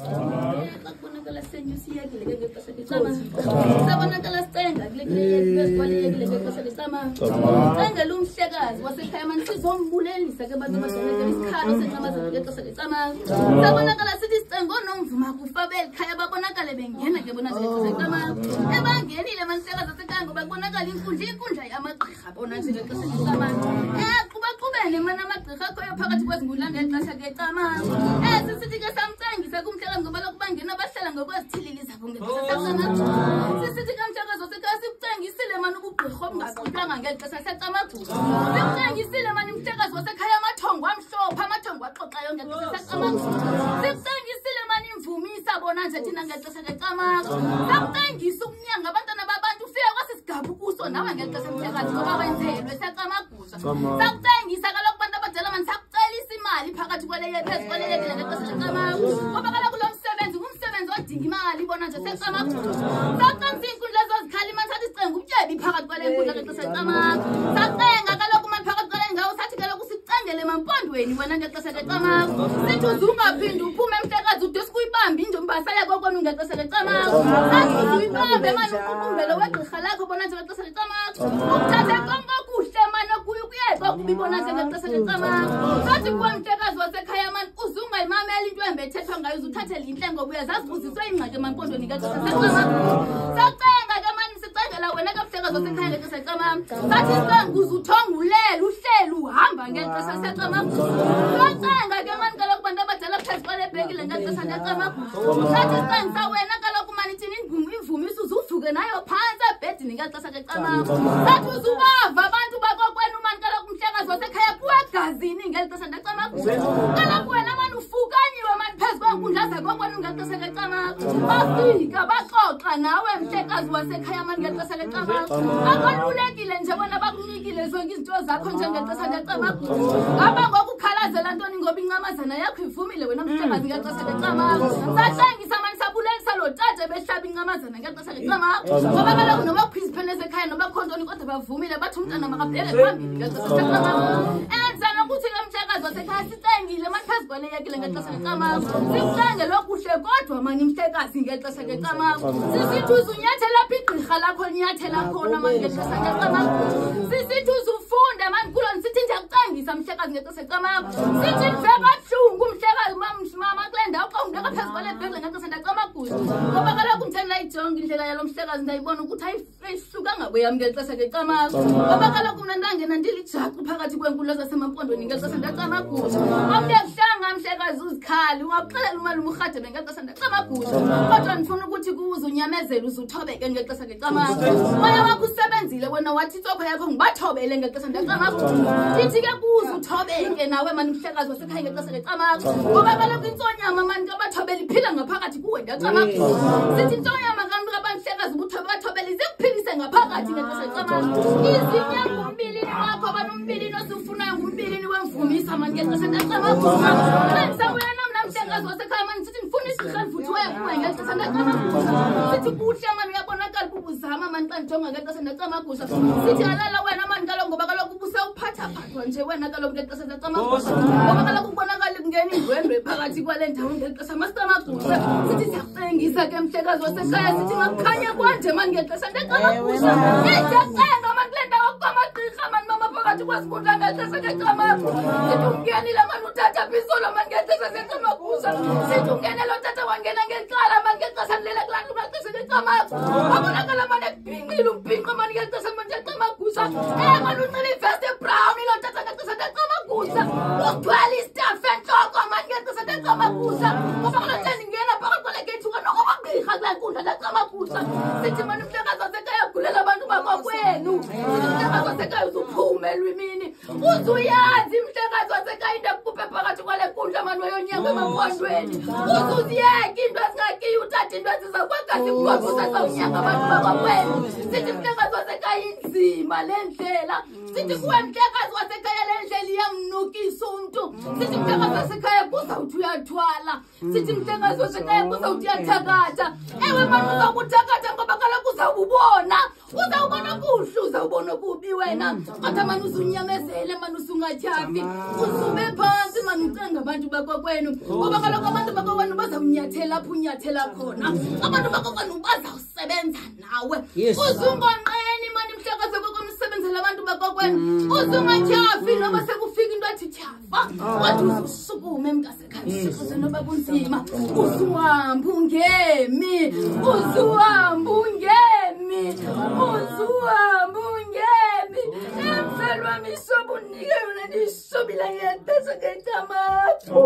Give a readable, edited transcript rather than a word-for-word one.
Bakubonakala senyusiyekile ke ngexesha licama. Sabonakala senga kule kwaleyekile ngexesha licama. Senga lumhlekazi wasekhaya manje sizombulelisa ke abantu abadala isikhalo sencamazelo ngexesha licama. Sabonakala sithi sicengo nomvuma kufabela ekhaya babonakale bengena ke bona ngexesha licama. Ebangenile manhlekazi asekhaya ngoba kubonakala inkundla yamagqirha bona nje ngexesha licama. Qubaqubene mana amagqirha akho phakathi kwezingudla ngexesha licama. Sisithi ke samcengisa kumhlekazi ngoba lokubangena bahlala ngokwezithilili zabo ngexesha licama. Sisithi kamhlekazi wasekhaya sikucengisile mana ubugqirha obungaqhutyanga ngexesha licama. Sikucengisile mana imhlekazi wasekhaya amathongo amhlophe amathongo axoxayo ngexesha licama. Sikucengisile mana imvumisa bona nje thina ngexesha licama. Sakucengisa ukunyanga abantwana babantu ufike kwasisigaba kuso nawe ngexesha mhlekazi ngoba wenzelwe siyacama gusha. Sakucengisa kaloku abantu abadala manje sakucelisa imali phakathi kwaleyekile ngexesha licama. Ngoba kaloku lo msebenzi ngumsebenzi odinga imali bona nje siyacama gusha. Sakucengisa iinkundla zozikhala imali sathi sicenga ubutyebi phakathi kwalenkundla ngexesha licama. Sacenga kaloku mali phakathi kwale ndawo sathi kaloku sikucengele emampondweni wena ngexesha licama. Sithi uzungaphinde uphume mhlekazi ude sikuyibambe indombasala kokwenu ngexesha licama. Sathi uzuyibambe manje uququmbelo wegqirha lakho bona nje ngexesha licama. Ukuthathe konke okuhle manje kuyekwa kubibona nje ngexesha licama. Sathi kuwe mhlekazi wasekhaya manje uzungayimamela into embethethwa ngayo uzuthathele inhle ngoba uyazazi uziswe ingxaki emampondweni ngexesha licama. Sacenga ke manje sicengela wena ke mhlekazi wasekhaya ngexesha licama. Sathi sicenga uzuthongulela uhlelo uhamba ngexesha licama. Sacenga ke manje kaloku bantu abadala phezu kwalebhekile ngexesha licama. Sathi sicenga wena kaloku manje thina imvumisa uzuvuke nayo phansi ebhedini ngexesha licama. Sathi uzubava abantu bakokwenu manje kaloku mhlekazi wasekhaya kuwegazini ngexesha licama. Kaloku wena manje ufukanyiwe manje phezu kwenkundla zakokwenu ngexesha licama. Bafika baxoxa nawe mhlekazi wasekhaya manje ngexesha licama. Abalulekile nje bona bakunikile zonke izinto zakho nje ngexesha licama. Ngaba ngokukhalazela ntoni ngoba incamazana yakho ivumile wena mhlekazi ngexesha licama. Sahlengisa manje sabulelisa lo tata behlaba incamazana ngexesha licama. Ngoba kaloku noma kuphiziphelele esekhaya noma khontoni kodwa bavumile bathi umntana makabheke phambili ngexesha licama. Enzana ukuthi ke mhlekazi wasekhaya sicengile manje phezu kwaleyekile ngexesha licama. Sicenge lokuhle kodwa manje mhlekazi ngexesha licama. Sisithi uzunyathela igqirha lakho nyathela khona manje ngexesha licama. Sisithi uzufunde manje kulo sithi nje akucengisa mhlekazi ngexesha licama. Sithi mfeka buhlungu mhlekazi mama kule ndawo xa ungaka phezu kwalebhekile ngexesha licama gusha. Ngoba kaloku ngitheni layijonga indlela yalo mhlekazi ndayibona ukuthi ayihluka ngakweyami ngexesha licama. Ngoba kaloku mna ndangena ndilijaqu phakathi kwenkundla zasemampondweni ngexesha licama gusha. Omnye kuhlanga mhlekazi uzikhali ungaxelela umalume urhadebe ngexesha licama gusha. Kodwa ndifuna ukuthi kuze unyamezele uzuthobeke ngexesha licama. Moya wakho usebenzile wena wathi itsopho yakho ngibathobele ngexesha licama gusha. Ndithi ke kuze uthobeke nawe manje mhlekazi wasekhaya ngexesha licama. Ngoba kaloku intsonyama manje kabathobela iphila ngaphakathi kuwe ndacama gusha. Sithi intsonyama kanti kabanhlekazi ubuthobele zikuphilise ngaphakathi ngexesha licama. Izinyanga umbilini wakho abanombilini osufunayo ngumbilini wemvumisa manje ngexesha licama gusha. Sawena mhlekazi wasekhaya manje sithi ngifuna isigqi mvuthiweyo kuwe ngexesha licama gusha. Sithi kuhle manje uyabonakala ubuzama manje xa ndijonga ngexesha licama gusha. Sithi alala wena manje kaloku ngoba kaloku ubusewuphathaphathwa nje wena kaloku ngexesha licama gusha. Ngoba kaloku kubonakala kungena indwendwe phakathi kwale ndawo ngexesha masicama gusha. Sithi siyakucengisa ke mhlekazi wasekhaya sithi makukhanya kwanje manje ngexesha licama gusha. Siyacenga manje kule ndawo kwamagqirha manje mama phakathi kwesikhundla ngexesha licama gusha. Sithi ungenile manje uthatha pisolo manje ngexesha licama gusha. Sithi ungene lo tata wangena ngeqala manje ngexesha lele kulantu ngexesha licama gusha. Babonakala manje kubhinqile ubhinqa manje ngexesha manje licama gusha. Manje unxile ivest ebrown lo tata ngexesha licama gusha. Ugcwele istaff enhloko manje ngexesha licama gusha. Ngoba kaloku ngena phakathi kwale gate ukanokubagqirha kule nkundla licama gusha. Sithi manje mhlekazi wasekhaya ugulela abantu bakokwenu. Mhlekazi wasekhaya uzuphume elwimini. Uzuyazi mhlekazi wasekhaya into ekukhuphe phakathi kwale nkundla manje weyonyaka emampondweni. Uzuziyeka into ezingakiyo uthatha into ezizakwagazi kukokusa sawunyaka abantu bakokwenu. Sithi mhlekazi wasekhaya inzima le ndlela. Sithi kuwe mhlekazi wasekhaya le ndlela iyamnukisa umntu. Sithi mhlekazi wasekhaya kuzawuthi uyathwala. Sithi mhlekazi wasekhaya kuzawuthi uyathakatha. Ewe manje uzakuthakatha ngoba kaloku uzawubona uzawubona kuhle uzawubona kubi wena athi manje uzunyamezele manje usungathyafi usube phansi manje ucenga abantu bakokwenu ngoba kaloku abantu bakokwenu bazawunyathela apho unyathela khona abantu bakokwenu bazawusebenza nawe uzungonqeni manje mhlakazi kokomsebenzela abantu bakokwenu uzungathyafi noma sekufika into athi tyafa wathi usukume mntasekhaya ukuze noba kunzima uzuhamba ungemi uzuhamba ungemi uzuhamba ungemi emfelwa misobo unike yona ndisobila yetesa ngetamatho